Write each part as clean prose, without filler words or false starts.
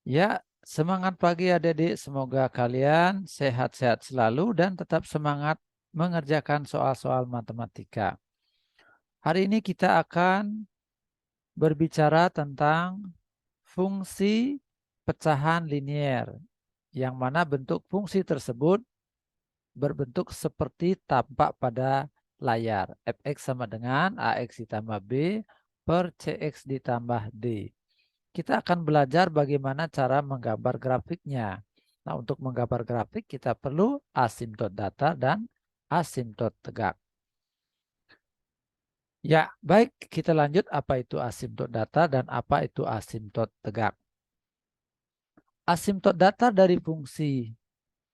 Ya, semangat pagi adik-adik. Semoga kalian sehat-sehat selalu dan tetap semangat mengerjakan soal-soal matematika. Hari ini kita akan berbicara tentang fungsi pecahan linier, yang mana bentuk fungsi tersebut berbentuk seperti tampak pada layar. Fx sama dengan Ax ditambah B per Cx ditambah D. Kita akan belajar bagaimana cara menggambar grafiknya. Nah, untuk menggambar grafik kita perlu asimtot datar dan asimtot tegak. Ya, baik, kita lanjut apa itu asimtot datar dan apa itu asimtot tegak. Asimtot datar dari fungsi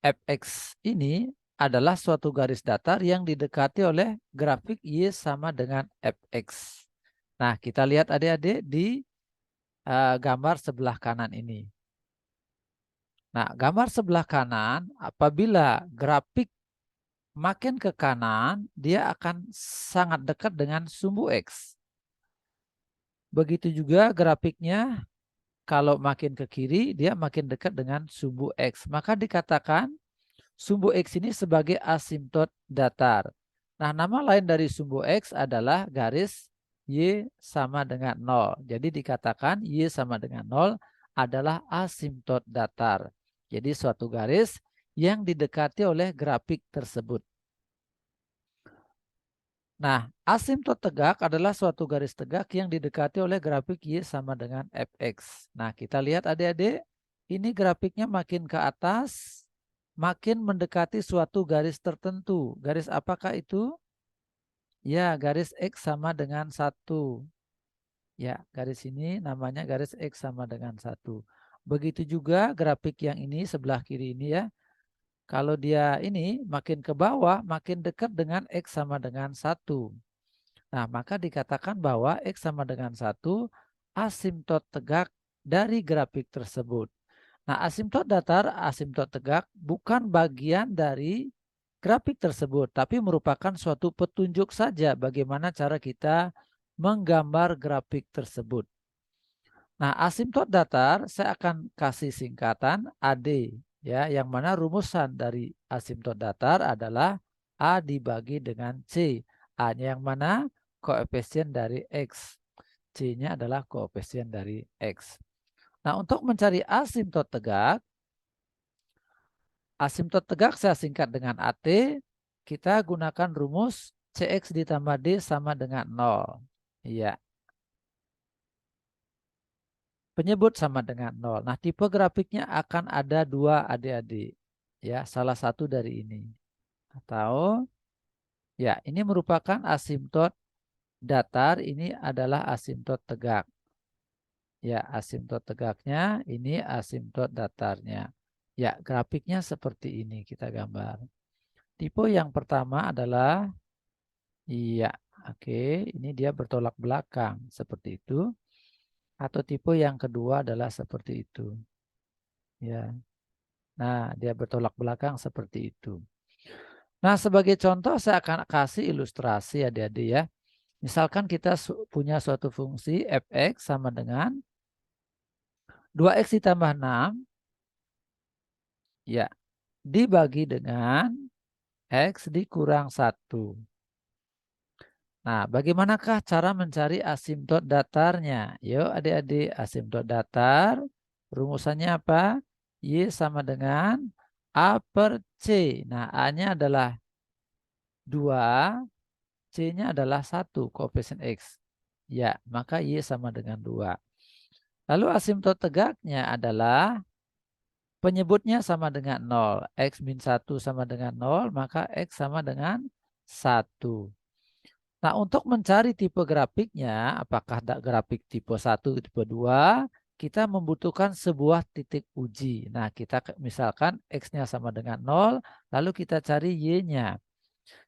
fx ini adalah suatu garis datar yang didekati oleh grafik y sama dengan fx. Nah, kita lihat adik-adik di gambar sebelah kanan ini. Nah, gambar sebelah kanan, apabila grafik makin ke kanan, dia akan sangat dekat dengan sumbu X. Begitu juga grafiknya, kalau makin ke kiri, dia makin dekat dengan sumbu X. Maka dikatakan sumbu X ini sebagai asimtot datar. Nah, nama lain dari sumbu X adalah garis Y sama dengan 0. Jadi dikatakan Y sama dengan 0 adalah asimtot datar. Jadi suatu garis yang didekati oleh grafik tersebut. Nah, asimtot tegak adalah suatu garis tegak yang didekati oleh grafik Y sama dengan Fx. Nah, kita lihat adik-adik, ini grafiknya makin ke atas, makin mendekati suatu garis tertentu. Garis apakah itu? Ya, garis X sama dengan 1. Ya, garis ini namanya garis X sama dengan 1. Begitu juga grafik yang ini sebelah kiri ini ya. Kalau dia ini makin ke bawah, makin dekat dengan X sama dengan 1. Nah, maka dikatakan bahwa X sama dengan 1 asimtot tegak dari grafik tersebut. Nah, asimtot datar, asimtot tegak bukan bagian dari grafik tersebut, tapi merupakan suatu petunjuk saja bagaimana cara kita menggambar grafik tersebut. Nah, asimtot datar saya akan kasih singkatan AD, ya, yang mana rumusan dari asimtot datar adalah A dibagi dengan C. A-nya yang mana? Koefisien dari X. C-nya adalah koefisien dari X. Nah, untuk mencari asimtot tegak saya singkat dengan AT, kita gunakan rumus CX ditambah D sama dengan 0. Iya. Penyebut sama dengan 0. Nah, tipe grafiknya akan ada dua adik-adik. Ya, salah satu dari ini. Atau, ya, ini merupakan asimtot datar, ini adalah asimtot tegak. Ya, asimtot tegaknya, ini asimtot datarnya. Ya, grafiknya seperti ini kita gambar. Tipe yang pertama adalah, iya, oke, ini dia bertolak belakang seperti itu. Atau tipe yang kedua adalah seperti itu. Ya. Nah, dia bertolak belakang seperti itu. Nah, sebagai contoh saya akan kasih ilustrasi adik-adik ya. Misalkan kita punya suatu fungsi fx sama dengan 2x ditambah 6 ya dibagi dengan x dikurang 1. Nah, bagaimanakah cara mencari asimtot datarnya? Yuk adik-adik, asimtot datar rumusannya apa? Y sama dengan A per C. Nah, A-nya adalah 2, C-nya adalah 1, koefisien X. Ya, maka Y sama dengan 2. Lalu asimtot tegaknya adalah penyebutnya sama dengan 0. X min 1 sama dengan 0, maka X sama dengan 1. Nah, untuk mencari tipe grafiknya, apakah grafik tipe 1, tipe 2, kita membutuhkan sebuah titik uji. Nah, kita misalkan X-nya sama dengan 0, lalu kita cari Y-nya.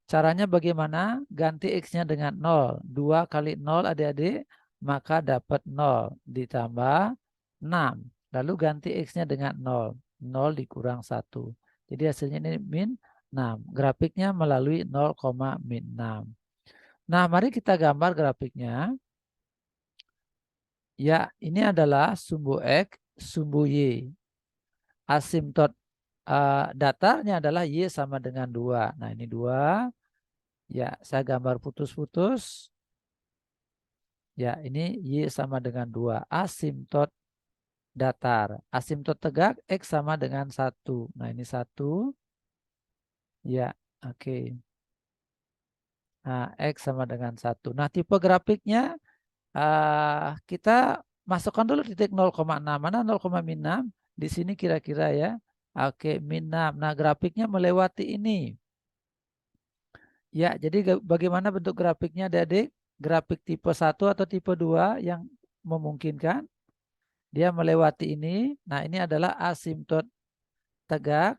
Caranya bagaimana? Ganti X-nya dengan 0. 2 kali 0 adik-adik, maka dapat 0 ditambah 6. Lalu ganti X-nya dengan 0. 0 dikurang 1. Jadi hasilnya ini min 6. Grafiknya melalui 0, min 6. Nah, mari kita gambar grafiknya. Ya, ini adalah sumbu X. sumbu Y. Asimtot datarnya adalah Y sama dengan 2. Nah ini 2. Ya, saya gambar putus-putus. Ya, ini Y sama dengan 2. Asimtot datar. Asimtot tegak X sama dengan 1. Nah ini 1. Ya, oke. Nah, X sama dengan 1. Nah, tipe grafiknya kita masukkan dulu titik 0,6. Mana 0,6? Di sini kira-kira ya. Oke, min 6. Nah, grafiknya melewati ini. Ya, jadi bagaimana bentuk grafiknya, Adik? Grafik tipe 1 atau tipe 2 yang memungkinkan? Dia melewati ini. Nah, ini adalah asimtot tegak.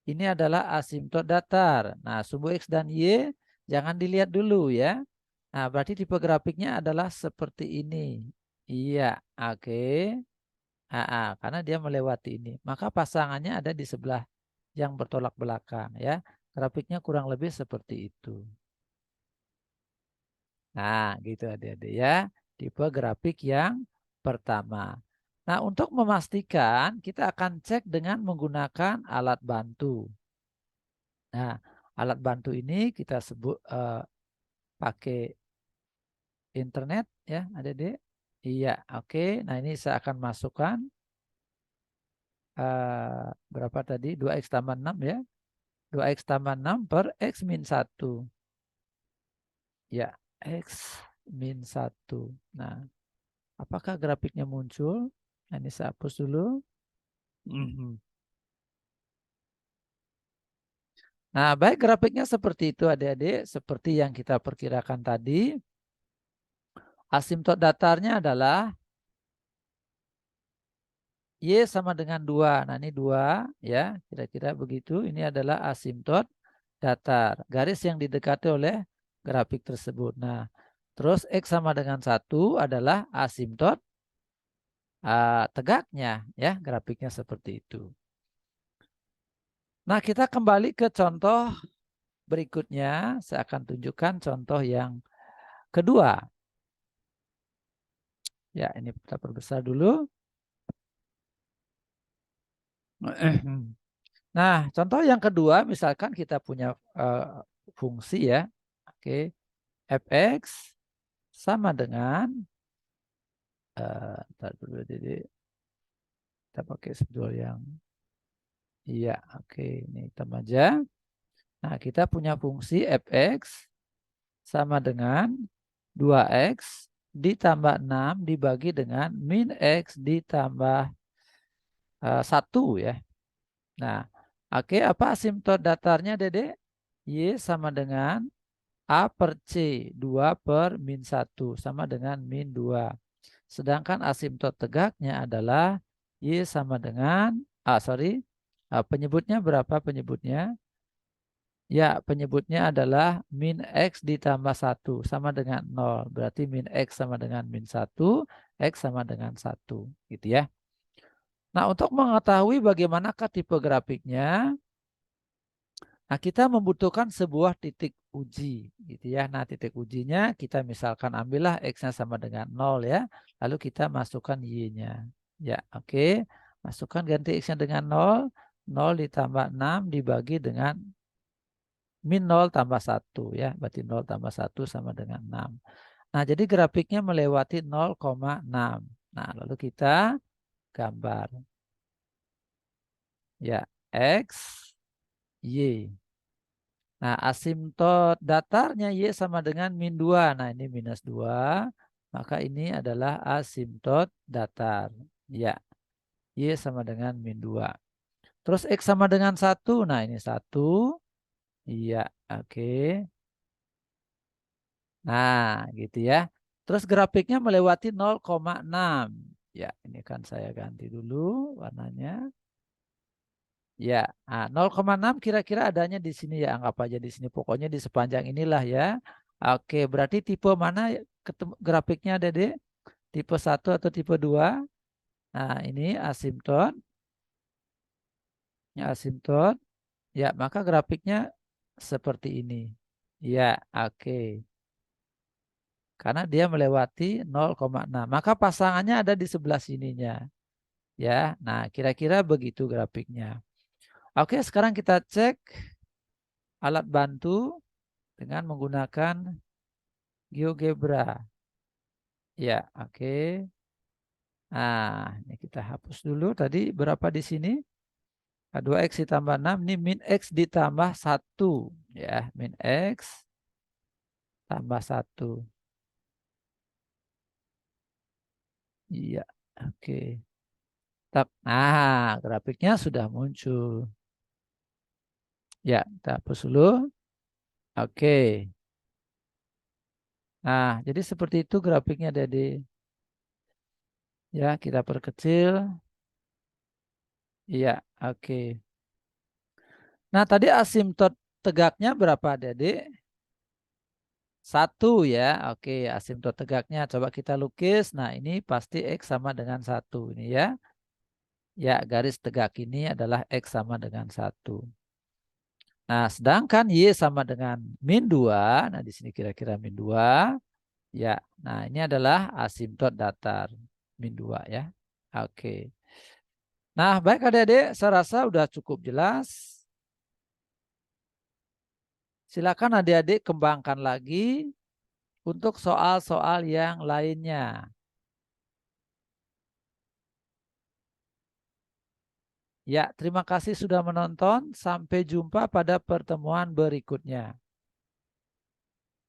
Ini adalah asimtot datar. Nah, sumbu X dan Y jangan dilihat dulu ya. Nah, berarti tipe grafiknya adalah seperti ini. Iya, oke. Karena dia melewati ini. Maka pasangannya ada di sebelah yang bertolak belakang ya. Grafiknya kurang lebih seperti itu. Nah, gitu adik-adik ya. Tipe grafik yang pertama. Nah, untuk memastikan kita akan cek dengan menggunakan alat bantu. Nah, alat bantu ini kita sebut pakai internet ya, adik-adik. Iya, oke. Nah, ini saya akan masukkan berapa tadi? 2x tambah 6 ya. 2x tambah 6 per x min 1. Ya, x min 1. Nah, apakah grafiknya muncul? Nah, ini saya hapus dulu. Nah, baik grafiknya seperti itu adik-adik. Seperti yang kita perkirakan tadi. Asimtot datarnya adalah Y sama dengan 2. Nah, ini 2 ya. Kira-kira begitu. Ini adalah asimtot datar. Garis yang didekati oleh grafik tersebut. Nah, terus X sama dengan 1 adalah asimtot tegaknya ya. Grafiknya seperti itu. Nah, kita kembali ke contoh berikutnya. Saya akan tunjukkan contoh yang kedua. Ya, ini kita perbesar dulu. Nah, contoh yang kedua, misalkan kita punya fungsi ya, oke, fx sama dengan, ntar dulu, jadi kita pakai spidol yang, iya, oke, ini hitam aja. Nah, kita punya fungsi fx sama dengan 2x ditambah 6 dibagi dengan min x ditambah 1 ya. Nah, oke, apa asimtot datarnya, Dede? Y sama dengan A per C, 2 per min 1, sama dengan min 2. Sedangkan asimtot tegaknya adalah Y sama dengan, penyebutnya berapa penyebutnya? Ya, penyebutnya adalah min X ditambah 1, sama dengan 0. Berarti min X sama dengan min 1, X sama dengan 1. Gitu ya. Nah, untuk mengetahui bagaimanakah tipe grafiknya, nah, kita membutuhkan sebuah titik uji, gitu ya. Nah, titik ujinya kita misalkan ambillah X-nya sama dengan 0 ya. Lalu kita masukkan Y-nya. Ya, oke. Masukkan ganti X-nya dengan 0. 0 ditambah 6 dibagi dengan min 0 tambah 1 ya. Berarti 0 tambah 1 sama dengan 6. Nah, jadi grafiknya melewati 0,6. Nah, lalu kita gambar. Ya, X, Y. Nah, asimtot datarnya Y sama dengan min 2. Nah, ini minus 2. Maka ini adalah asimtot datar. Ya, Y sama dengan min 2. Terus X sama dengan 1. Nah, ini 1. Iya, oke. Nah, gitu ya. Terus grafiknya melewati 0,6. Ya, ini kan saya ganti dulu warnanya. Ya, 0,6 kira-kira adanya di sini ya, anggap aja di sini. Pokoknya di sepanjang inilah ya. Oke, berarti tipe mana grafiknya ada deh? Tipe 1 atau tipe 2? Nah, ini asimtot. Ya, asimtot. Ya, maka grafiknya seperti ini. Ya, oke. Karena dia melewati 0,6. Maka pasangannya ada di sebelah sininya. Ya, nah kira-kira begitu grafiknya. Oke, sekarang kita cek alat bantu dengan menggunakan GeoGebra. Ya, oke. Nah, ini kita hapus dulu. Tadi berapa di sini? 2x ditambah 6. Ini min x ditambah 1. Ya, min x tambah 1. Iya, oke. Nah, grafiknya sudah muncul. Ya, kita hapus dulu. Oke. Nah, jadi seperti itu grafiknya, Dede. Ya, kita perkecil. Iya, oke. Nah, tadi asimtot tegaknya berapa, Dede? 1 ya. Oke, asimtot tegaknya coba kita lukis. Nah, ini pasti X sama dengan 1 ini ya. Ya, garis tegak ini adalah X sama dengan 1. Nah, sedangkan Y sama dengan min 2. Nah, di sini kira-kira min 2. Ya, nah ini adalah asimtot datar. Min 2 ya. Oke. Nah, baik adik-adik, saya rasa udah cukup jelas. Silakan adik-adik kembangkan lagi untuk soal-soal yang lainnya. Ya, terima kasih sudah menonton. Sampai jumpa pada pertemuan berikutnya.